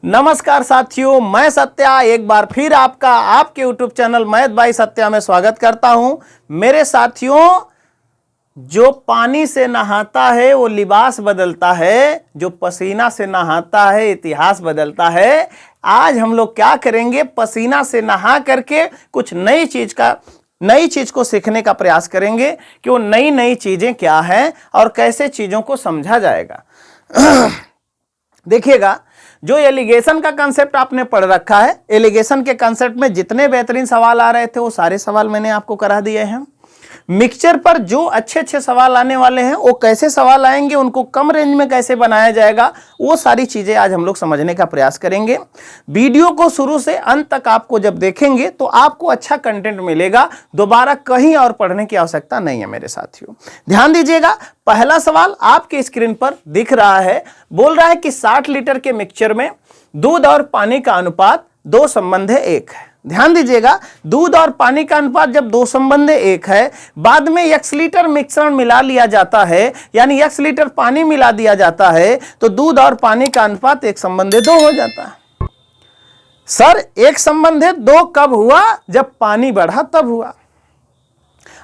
नमस्कार साथियों, मैं सत्या एक बार फिर आपका आपके YouTube channel math by Satya में स्वागत करता हूं। मेरे साथियों, जो पानी से नहाता है वो लिबास बदलता है, जो पसीना से नहाता है इतिहास बदलता है। आज हम लोग क्या करेंगे, पसीना से नहा करके कुछ नई चीज को सीखने का प्रयास करेंगे कि वो नई चीजें क्या हैं और कैसे चीजों को समझा जाएगा। देखिएगा, जो एलिगेशन का कंसेप्ट आपने पढ़ रखा है, एलिगेशन के कंसेप्ट में जितने बेहतरीन सवाल आ रहे थे वो सारे सवाल मैंने आपको करा दिए हैं। मिक्सचर पर जो अच्छे सवाल आने वाले हैं वो कैसे सवाल आएंगे, उनको कम रेंज में कैसे बनाया जाएगा, वो सारी चीजें आज हम लोग समझने का प्रयास करेंगे। वीडियो को शुरू से अंत तक आपको जब देखेंगे तो आपको अच्छा कंटेंट मिलेगा, दोबारा कहीं और पढ़ने की आवश्यकता नहीं है मेरे साथियों। ध्यान दीजिएगा, पहला सवाल आपके स्क्रीन पर दिख रहा है। बोल रहा है कि 60 लीटर के मिक्सचर में दूध और पानी का अनुपात 2 संबंध 1 है। ध्यान दीजिएगा, दूध और पानी का अनुपात जब 2 संबंध 1 है, बाद में x लीटर मिश्रण मिला लिया जाता है, यानी x लीटर पानी मिला दिया जाता है, तो दूध और पानी का अनुपात 1 संबंध 2 हो जाता है। सर 1 संबंध 2 कब हुआ? जब पानी बढ़ा तब हुआ।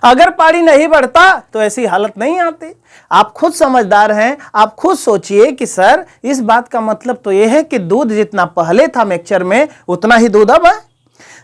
अगर पानी नहीं बढ़ता तो ऐसी हालत नहीं आती। आप खुद समझदार हैं, आप खुद सोचिए कि सर इस बात का मतलब तो यह है कि दूध जितना पहले था मिक्सचर में उतना ही दूध अब है,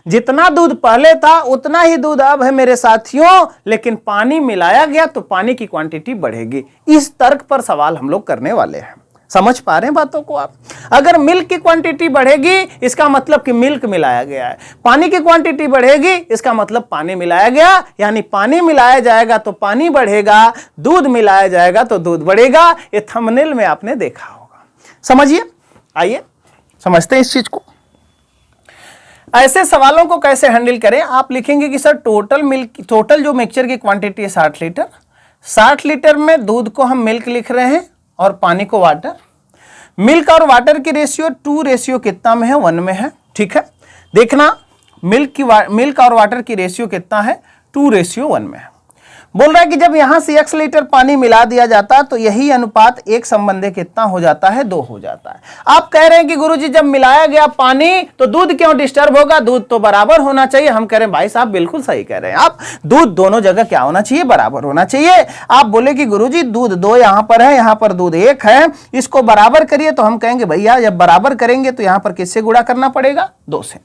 जितना दूध पहले था उतना ही दूध अब है मेरे साथियों, लेकिन पानी मिलाया गया तो पानी की क्वांटिटी बढ़ेगी। इस तर्क पर सवाल हम लोग करने वाले हैं। समझ पा रहे हैं बातों को आप? अगर मिल्क की क्वांटिटी बढ़ेगी इसका मतलब कि मिल्क मिलाया गया है, पानी की क्वांटिटी बढ़ेगी इसका मतलब पानी मिलाया गया, यानी पानी मिलाया जाएगा तो पानी बढ़ेगा, दूध मिलाया जाएगा तो दूध बढ़ेगा। ये थंबनेल में आपने देखा होगा। समझिए, आइए समझते हैं इस चीज को। ऐसे सवालों को कैसे हैंडल करें? आप लिखेंगे कि सर टोटल जो मिक्सचर की क्वांटिटी है 60 लीटर, 60 लीटर में दूध को हम मिल्क लिख रहे हैं और पानी को वाटर। मिल्क और वाटर की रेशियो 2 रेशियो कितना में है? 1 में है। ठीक है, देखना मिल्क और वाटर की रेशियो कितना है? 2 रेशियो 1 में है। बोल रहा है कि जब यहां से x लीटर पानी मिला दिया जाता है तो यही अनुपात 1 संबंध कितना हो जाता है? 2 हो जाता है। आप कह रहे हैं कि गुरुजी जब मिलाया गया पानी तो दूध क्यों डिस्टर्ब होगा, दूध तो बराबर होना चाहिए। हम कह रहे हैं भाई साहब बिल्कुल सही कह रहे हैं आप, दूध दोनों जगह क्या होना चाहिए? बराबर होना चाहिए। आप बोले कि गुरुजी दूध 2 यहां पर है, यहां पर दूध 1 है, इसको बराबर करिए, तो हम कहेंगे भैया जब बराबर करेंगे तो यहां पर किससे गुणा करना पड़ेगा? 2 से।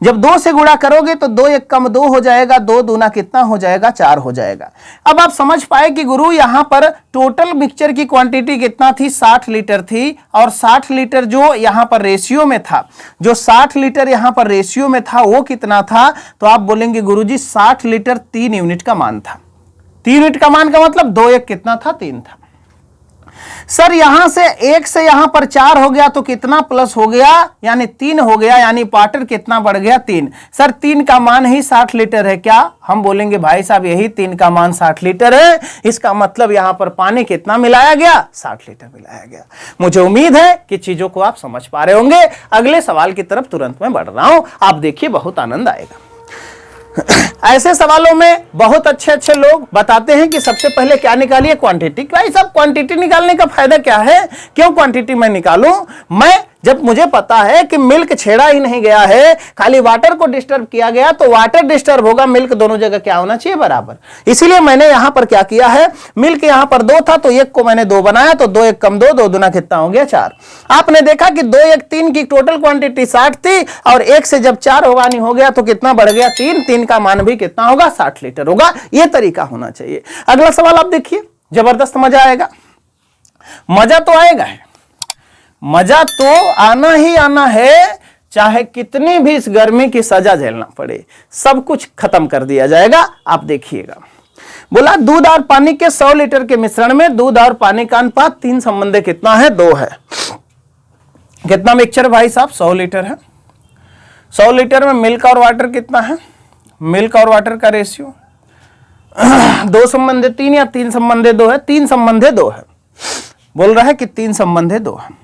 जब 2 से गुणा करोगे तो 2 1 कम 2 हो जाएगा, 2 दूना कितना हो जाएगा? 4 हो जाएगा। अब आप समझ पाए कि गुरु यहां पर टोटल मिक्सचर की क्वांटिटी कितना थी? 60 लीटर थी, और 60 लीटर जो यहां पर रेशियो में था, जो 60 लीटर यहां पर रेशियो में था वो कितना था? तो आप बोलेंगे गुरुजी 60 लीटर 3 यूनिट का मान था। 3 यूनिट का मान का मतलब 2 1 कितना था? 3 था। सर यहां से 1 से यहां पर 4 हो गया तो कितना प्लस हो गया? यानी 3 हो गया, यानी वाटर कितना बढ़ गया? 3। सर 3 का मान ही 60 लीटर है क्या? हम बोलेंगे भाई साहब यही 3 का मान 60 लीटर है, इसका मतलब यहां पर पानी कितना मिलाया गया? 60 लीटर मिलाया गया। मुझे उम्मीद है कि चीजों को आप समझ पा रहे होंगे। अगले सवाल की तरफ तुरंत मैं बढ़ रहा हूं, आप देखिए बहुत आनंद आएगा। ऐसे सवालों में बहुत अच्छे लोग बताते हैं कि सबसे पहले क्या निकालिए? क्वांटिटी। भाई साहब क्वांटिटी निकालने का फायदा क्या है? क्यों क्वांटिटी मैं निकालूं? जब मुझे पता है कि मिल्क छेड़ा ही नहीं गया है, खाली वाटर को डिस्टर्ब किया गया, तो वाटर डिस्टर्ब होगा, मिल्क दोनों जगह क्या होना चाहिए? बराबर। इसीलिए मैंने यहां पर क्या किया है, मिल्क यहां पर 2 था तो 1 को मैंने 2 बनाया, तो 2 1 कम 2, 2 दूना कितना हो गया? 4। आपने देखा कि 2 1 3 की टोटल क्वांटिटी 60 थी, और 1 से जब 4 होगानी हो गया तो कितना बढ़ गया? 3। 3 का मान भी कितना होगा? 60 लीटर होगा। यह तरीका होना चाहिए। अगला सवाल आप देखिए, जबरदस्त मजा आएगा। मजा तो आएगा, मजा तो आना ही आना है, चाहे कितनी भी इस गर्मी की सजा झेलना पड़े, सब कुछ खत्म कर दिया जाएगा। आप देखिएगा, बोला दूध और पानी के 100 लीटर के मिश्रण में दूध और पानी का अनुपात 3 संबंध कितना है? 2 है। कितना मिक्सचर भाई साहब? 100 लीटर है। 100 लीटर में मिल्क और वाटर कितना है? मिल्क और वाटर का रेशियो 2 संबंध 3 या 3 संबंध 2 है? 3 संबंध 2 है। बोल रहा है कि 3 संबंध 2 है।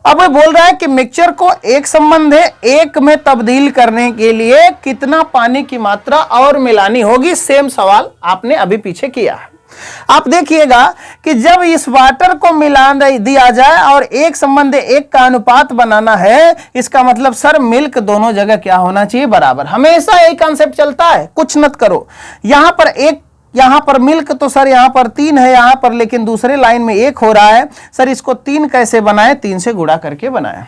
अब बोल रहा है कि मिक्सचर को 1 संबंध 1 में तब्दील करने के लिए कितना पानी की मात्रा और मिलानी होगी? सेम सवाल आपने अभी पीछे किया है। आप देखिएगा कि जब इस वाटर को मिला दिया जाए और एक संबंध एक का अनुपात बनाना है, इसका मतलब सर मिल्क दोनों जगह क्या होना चाहिए, बराबर। हमेशा यही कॉन्सेप्ट चलता है, कुछ मत करो। यहां पर मिल्क तो सर यहां पर 3 है यहां पर, लेकिन दूसरे लाइन में 1 हो रहा है। सर इसको 3 कैसे बनाए, 3 से गुणा करके बनाए।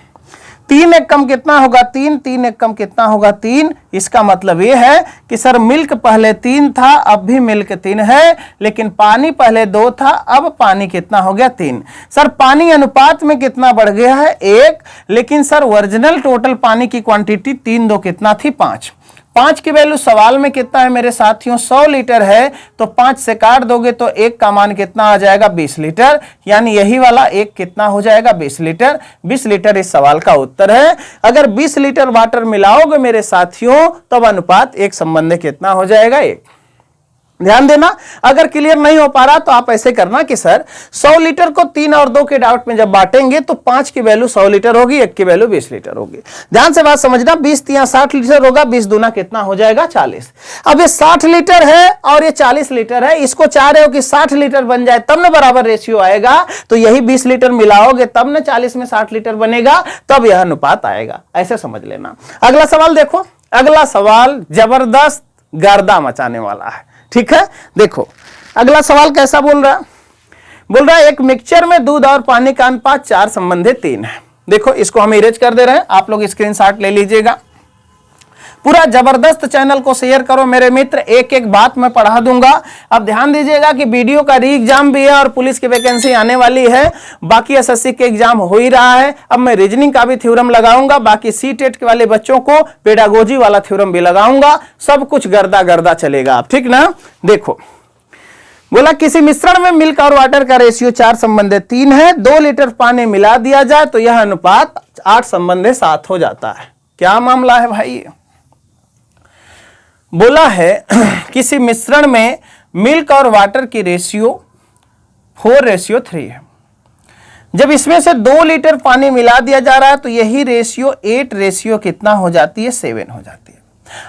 3 एक कम कितना होगा 3, 3 एक कम कितना होगा 3। इसका मतलब यह है कि सर मिल्क पहले 3 था, अब भी मिल्क 3 है, लेकिन पानी पहले 2 था, अब पानी कितना हो गया 3। सर पानी अनुपात में कितना बढ़ गया है 1, लेकिन सर ओरिजिनल टोटल पानी की क्वांटिटी 3 2 कितना थी 5। 5 की वैल्यू सवाल में कितना है मेरे साथियों, 100 लीटर है, तो 5 से काट दोगे तो 1 का मान कितना आ जाएगा 20 लीटर, यानी यही वाला 1 कितना हो जाएगा 20 लीटर। 20 लीटर इस सवाल का उत्तर है। अगर 20 लीटर वाटर मिलाओगे मेरे साथियों, तब अनुपात एक संबंध कितना हो जाएगा 1। ध्यान देना, अगर क्लियर नहीं हो पा रहा तो आप ऐसे करना कि सर 100 लीटर को 3 और 2 के डाउट में जब बांटेंगे तो 5 की वैल्यू 100 लीटर होगी, 1 की वैल्यू 20 लीटर होगी। ध्यान से बात समझना, 20 3 60 लीटर होगा, 20 दूना कितना हो जाएगा 40। अब ये 60 लीटर है और ये 40 लीटर है, इसको चाह रहे हो कि 60 लीटर बन जाए तब ना बराबर रेशियो आएगा, तो यही 20 लीटर मिलाओगे तब ना 40 में 60 लीटर बनेगा, तब यह अनुपात आएगा। ऐसे समझ लेना। अगला सवाल देखो, अगला सवाल जबरदस्त गर्दा मचाने वाला है, ठीक है। देखो अगला सवाल कैसा बोल रहा है, एक मिक्सचर में दूध और पानी का अनुपात 4 संबंधी 3 है। देखो इसको हम इरेज कर दे रहे हैं, आप लोग स्क्रीनशॉट ले लीजिएगा। पूरा जबरदस्त चैनल को शेयर करो मेरे मित्र, एक एक बात मैं पढ़ा दूंगा। अब ध्यान दीजिएगा कि वीडियो का री एग्जाम भी है और पुलिस की वैकेंसी आने वाली है, बाकी एसएससी के एग्जाम हो ही रहा है। अब मैं रीजनिंग का भी थ्योरम लगाऊंगा, बाकी सीटेट के वाले बच्चों को पेडागोजी वाला थ्योरम भी लगाऊंगा, सब कुछ गर्दा गर्दा चलेगा, आप ठीक ना। देखो बोला किसी मिश्रण में मिल्क और वाटर का रेशियो 4 संबंधी 3 है, 2 लीटर पानी मिला दिया जाए तो यह अनुपात 8 संबंधी 7 हो जाता है। क्या मामला है भाई, बोला है किसी मिश्रण में मिल्क और वाटर की रेशियो 4:3 है। जब इसमें से 2 लीटर पानी मिला दिया जा रहा है तो यही रेशियो 8 कितना हो जाती है 7 हो जाती है।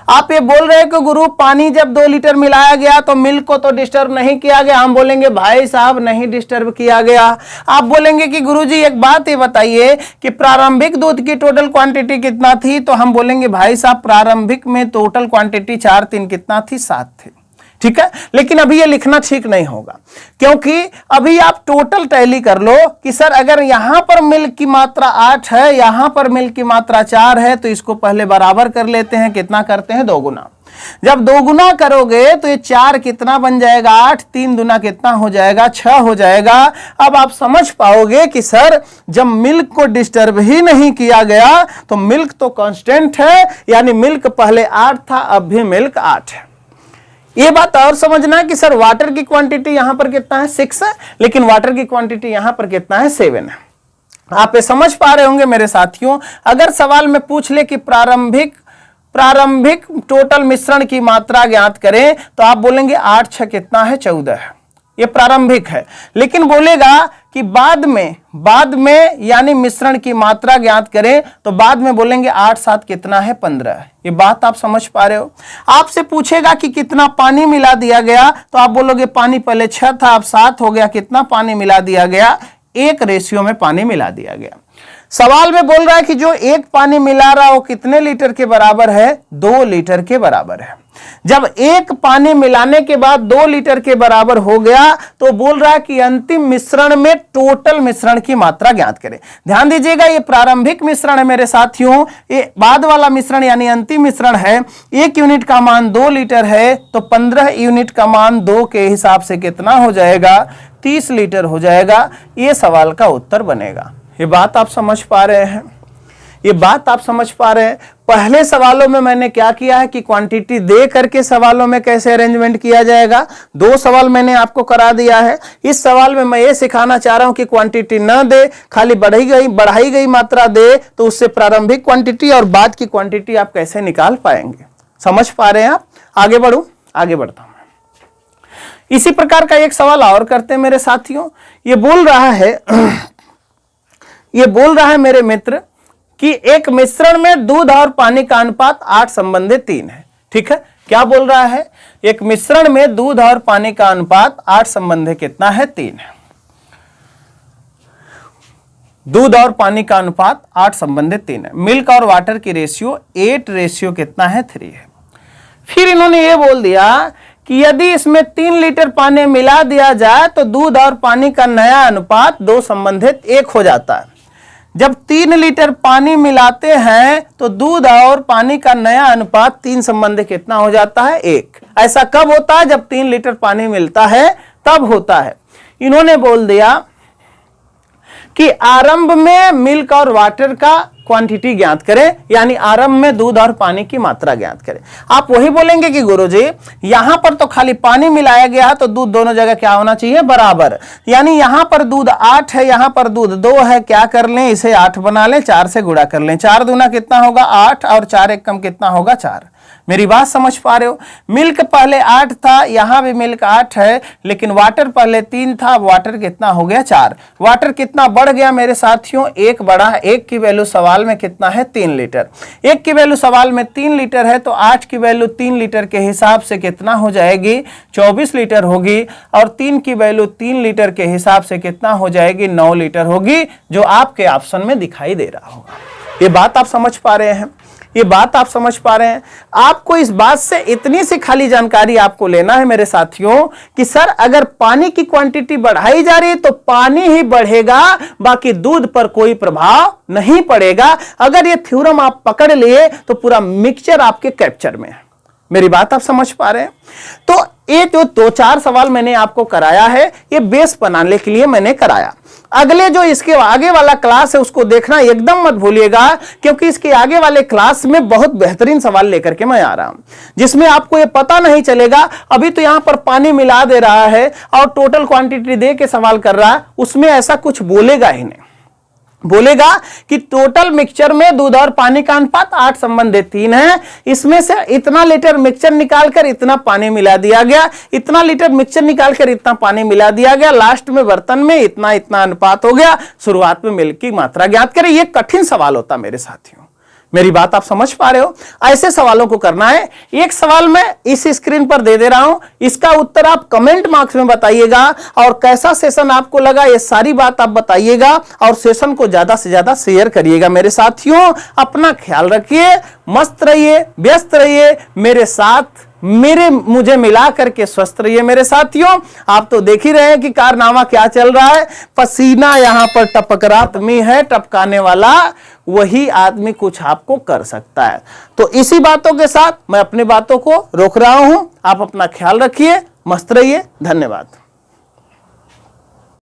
आप ये बोल रहे हैं कि गुरु पानी जब 2 लीटर मिलाया गया तो मिल्क को तो डिस्टर्ब नहीं किया गया, हम बोलेंगे भाई साहब नहीं डिस्टर्ब किया गया। आप बोलेंगे कि गुरुजी एक बात ये बताइए कि प्रारंभिक दूध की टोटल क्वांटिटी कितना थी, तो हम बोलेंगे भाई साहब प्रारंभिक में टोटल क्वांटिटी 4 3 कितना थी 7 थी, ठीक है। लेकिन अभी ये लिखना ठीक नहीं होगा, क्योंकि अभी आप टोटल टैली कर लो कि सर अगर यहां पर मिल्क की मात्रा 8 है, यहां पर मिल्क की मात्रा 4 है, तो इसको पहले बराबर कर लेते हैं। कितना करते हैं 2 गुना। जब 2 गुना करोगे तो ये 4 कितना बन जाएगा 8, 3 दुना कितना हो जाएगा 6 हो जाएगा। अब आप समझ पाओगे कि सर जब मिल्क को डिस्टर्ब ही नहीं किया गया तो मिल्क तो कांस्टेंट है, यानी मिल्क पहले 8 था, अब भी मिल्क 8 है। ये बात और समझना है कि सर वाटर की क्वांटिटी यहां पर कितना है 6 है, लेकिन वाटर की क्वांटिटी यहां पर कितना है 7 है। आप ये समझ पा रहे होंगे मेरे साथियों। अगर सवाल में पूछ ले कि प्रारंभिक टोटल मिश्रण की मात्रा ज्ञात करें, तो आप बोलेंगे 8 6 कितना है 14 है, ये प्रारंभिक है। लेकिन बोलेगा कि बाद में यानी मिश्रण की मात्रा ज्ञात करें, तो बाद में बोलेंगे 8 7 कितना है 15 है। ये बात आप समझ पा रहे हो। आपसे पूछेगा कि कितना पानी मिला दिया गया, तो आप बोलोगे पानी पहले 6 था अब 7 हो गया। कितना पानी मिला दिया गया 1 रेशियो में पानी मिला दिया गया। सवाल में बोल रहा है कि जो 1 पानी मिला रहा वो कितने लीटर के बराबर है 2 लीटर के बराबर है। जब 1 पानी मिलाने के बाद 2 लीटर के बराबर हो गया तो बोल रहा है कि अंतिम मिश्रण में टोटल मिश्रण की मात्रा ज्ञात करें। ध्यान दीजिएगा ये प्रारंभिक मिश्रण है मेरे साथियों, ये बाद वाला मिश्रण यानी अंतिम मिश्रण है। 1 यूनिट का मान 2 लीटर है तो 15 यूनिट का मान 2 के हिसाब से कितना हो जाएगा 30 लीटर हो जाएगा। ये सवाल का उत्तर बनेगा। ये बात आप समझ पा रहे हैं, ये बात आप समझ पा रहे हैं। पहले सवालों में मैंने क्या किया है कि क्वांटिटी दे करके सवालों में कैसे अरेंजमेंट किया जाएगा। 2 सवाल मैंने आपको करा दिया है। इस सवाल में मैं ये सिखाना चाह रहा हूं कि क्वांटिटी न दे, खाली बढ़ाई गई मात्रा दे, तो उससे प्रारंभिक क्वांटिटी और बाद की क्वांटिटी आप कैसे निकाल पाएंगे। समझ पा रहे हैं आप। आगे बढ़ूं, आगे बढ़ता हूं। इसी प्रकार का एक सवाल और करते हैं मेरे साथियों। ये बोल रहा है मेरे मित्र कि एक मिश्रण में दूध और पानी का अनुपात 8 संबंधी 3 है, ठीक है। क्या बोल रहा है, एक मिश्रण में दूध और पानी का अनुपात 8 संबंध कितना है, 3 है। दूध और पानी का अनुपात 8 संबंधित 3 है। मिल्क और वाटर की रेशियो 8 रेशियो कितना है, 3 है। फिर इन्होंने ये बोल दिया कि यदि इसमें 3 लीटर पानी मिला दिया जाए तो दूध और पानी का नया अनुपात 2 संबंधित 1 हो जाता है। जब 3 लीटर पानी मिलाते हैं तो दूध और पानी का नया अनुपात 3 संबंधित कितना हो जाता है, 1। ऐसा कब होता है, जब 3 लीटर पानी मिलता है तब होता है। इन्होंने बोल दिया कि आरंभ में मिल्क और वाटर का क्वांटिटी ज्ञात करें, यानी आरंभ में दूध और पानी की मात्रा ज्ञात करें। आप वही बोलेंगे कि गुरुजी यहां पर तो खाली पानी मिलाया गया है तो दूध दोनों जगह क्या होना चाहिए, बराबर। यानी यहां पर दूध 8 है, यहां पर दूध 2 है, क्या कर लें, इसे 8 बना लें, 4 से गुणा कर लें। 4 दूना कितना होगा, 8, और 4 एक कम कितना होगा, 4। मेरी बात समझ पा रहे हो। मिल्क पहले 8 था, यहां भी मिल्क 8 है, लेकिन वाटर पहले 3 था, वाटर कितना हो गया, 4। वाटर कितना बढ़ गया मेरे साथियों, 1 बढ़ा। 1 की वैल्यू सवाल में कितना है, 3 लीटर। 1 की वैल्यू सवाल में 3 लीटर है तो 8 की वैल्यू 3 लीटर के हिसाब से कितना हो जाएगी, 24 लीटर होगी। और 3 की वैल्यू 3 लीटर के हिसाब से कितना हो जाएगी, 9 लीटर होगी, जो आपके ऑप्शन में दिखाई दे रहा होगा। ये बात आप समझ पा रहे हैं, ये बात आप समझ पा रहे हैं। आपको इस बात से इतनी सी खाली जानकारी आपको लेना है मेरे साथियों कि सर अगर पानी की क्वांटिटी बढ़ाई जा रही है तो पानी ही बढ़ेगा, बाकी दूध पर कोई प्रभाव नहीं पड़ेगा। अगर ये थ्योरम आप पकड़ लिए तो पूरा मिक्सचर आपके कैप्चर में है। मेरी बात आप समझ पा रहे हैं। तो ये जो 2-4 सवाल मैंने आपको कराया है, ये बेस बनाने के लिए मैंने कराया। अगले जो इसके आगे वाला क्लास है उसको देखना एकदम मत भूलिएगा, क्योंकि इसके आगे वाले क्लास में बहुत बेहतरीन सवाल लेकर के मैं आ रहा हूं, जिसमें आपको ये पता नहीं चलेगा। अभी तो यहां पर पानी मिला दे रहा है और टोटल क्वांटिटी दे के सवाल कर रहा है, उसमें ऐसा कुछ बोलेगा ही नहीं। बोलेगा कि टोटल मिक्सचर में दूध और पानी का अनुपात 8 संबंधित 3 है, इसमें से इतना लीटर मिक्सचर निकालकर इतना पानी मिला दिया गया, इतना लीटर मिक्सचर निकालकर इतना पानी मिला दिया गया, लास्ट में बर्तन में इतना इतना अनुपात हो गया, शुरुआत में मिल्क की मात्रा ज्ञात करें। यह कठिन सवाल होता मेरे साथियों। मेरी बात आप समझ पा रहे हो। ऐसे सवालों को करना है। एक सवाल मैं इस स्क्रीन पर दे रहा हूं, इसका उत्तर आप कमेंट बॉक्स में बताइएगा, और कैसा सेशन आपको लगा ये सारी बात आप बताइएगा, और सेशन को ज्यादा से ज्यादा शेयर करिएगा। मेरे साथियों अपना ख्याल रखिए, मस्त रहिए, व्यस्त रहिए मेरे साथ, मुझे मिला करके स्वस्थ रहिए मेरे साथियों। आप तो देख ही रहे हैं कि कारनामा क्या चल रहा है। पसीना यहां पर टपक रहा आदमी है, टपकाने वाला वही आदमी कुछ आपको कर सकता है। तो इसी बातों के साथ मैं अपनी बातों को रोक रहा हूं। आप अपना ख्याल रखिए, मस्त रहिए, धन्यवाद।